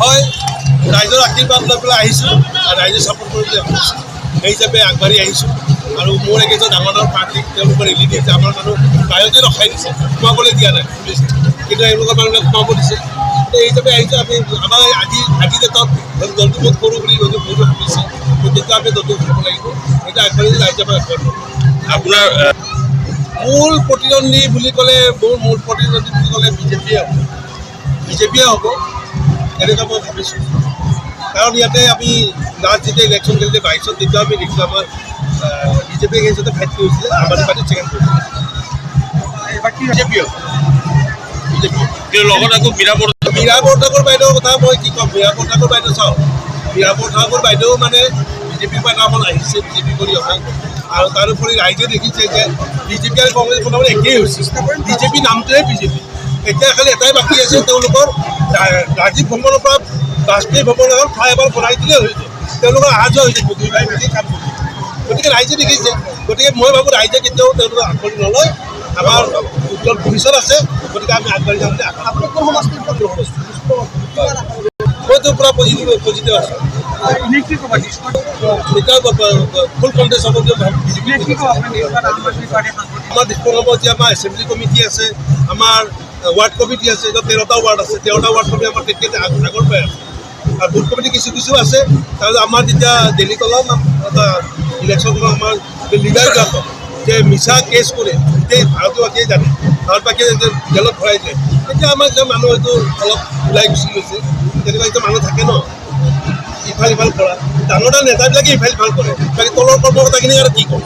হয় ৰাইজৰ আশীৰ্বাদ লৈ পেলাই আহিছোঁ আৰু ৰাইজে ছাপোৰ্ট কৰিবলৈ আহিছোঁ সেই হিচাপে আগবাঢ়ি আহিছোঁ আৰু মোৰ একেজন ডাঙৰ ডাঙৰ পাৰ্টিক তেওঁলোকৰ ৰেলি দিছে আমাৰ মানুহ বাহিৰতে ৰখাই দিছে সোমাবলৈ দিয়া নাই পুলিচে কিন্তু এওঁলোকৰ মানুহবিলাক সোমাব দিছে এই হিচাপে আহিছোঁ আমি আমাৰ আজি ডেটত দলটো ভোট কৰোঁ বুলি ভোট ভাবিছে তেতিয়া আমি দলটো কৰিব লাগিব সেইটো আগবাঢ়ি ৰাইজে আগবাঢ়িব আপোনাৰ মূল প্ৰতিদ্বন্দ্বী বুলি ক'লে মূল প্ৰতিদ্বন্দ্বী বুলি ক'লে বিজেপিয়ে হ'ব এনেকুৱা মই ভাবিছোঁ কাৰণ ইয়াতে আমি লাষ্ট যেতিয়া ইলেকশ্যন খেলিলে 22ত তেতিয়া আমি দেখিছোঁ আমাৰ বিজেপিয়ে সেই হিচাপে ফাইট কৰিছিলে আম আদমি পাৰ্টি ছেকেণ্ড কৰিছিলে কিন্তু লগত আকৌ মীৰা বৰঠাকুৰ বাইদেউৰ কথা মই কি ক'ম মীৰা বৰঠাকুৰ বাইদেউ চাওক মীৰা বৰঠাকুৰ বাইদেউ মানে বিজেপিৰ পৰা নামত আহিছে বিজেপি কৰি অহা আৰু তাৰোপৰি ৰাইজে দেখিছে যে বিজেপি আৰু কংগ্ৰেছ মোটামুটি একেই হৈছে বিজেপি নামটোৱে বিজেপি এতিয়া খালি এটাই বাকী আছে তেওঁলোকৰ ৰাজীৱ ভৱনৰ পৰা বাজপেয়ী ভৱনৰ ফ্লাইঅভাৰ বনাই দিলে হৈ যায় তেওঁলোকৰ অহা যোৱা হৈ থাকিব দুই ভাই মিলি কাম কৰিব গতিকে ৰাইজে দেখিছে গতিকে মই ভাবোঁ ৰাইজে কেতিয়াও তেওঁলোকক আগবাঢ়ি নলয় আমাৰ উজ্জ্বল ভৱিষ্যত আছে গতিকে আমি আগবাঢ়ি যাম বুলি মইতো পূৰা পজিটিভ আছোঁ এতিয়া ফুল কণ্টেষ্ট হ'ব বুলি আমাৰ ডিস্ট্ৰিক্ট এতিয়া আমাৰ এছেম্বলি কমিটি আছে আমাৰ ৱাৰ্ড কমিটি আছে এতিয়া 13টা ৱাৰ্ড আছে 13টা ৱাৰ্ড কমিটি আমাৰ তেতিয়া আগৰ পৰাই আছে আৰু বুথ কমিটি কিছু আছে তাৰপিছত আমাৰ যেতিয়া দিল্লী তলত এটা ইলেকশ্যনখনত আমাৰ লিডাৰবিলাকক যে মিছা কেছ কৰে গোটেই ভাৰতবাসীয়ে জানে ভাৰতবাসীয়ে জেলত ভৰাই দিয়ে তেতিয়া আমাৰ যে মানুহ হয়তো অলপ ওলাই গুচি গৈছে তেনেকুৱা এতিয়া মানুহ থাকে ন ইফাল সিফাল কৰা ডাঙৰ নেতাবিলাকে ইফাল সিফাল কৰে বাকী তলৰ কৰ্মকৰ্তাখিনিক আৰু কি কৰে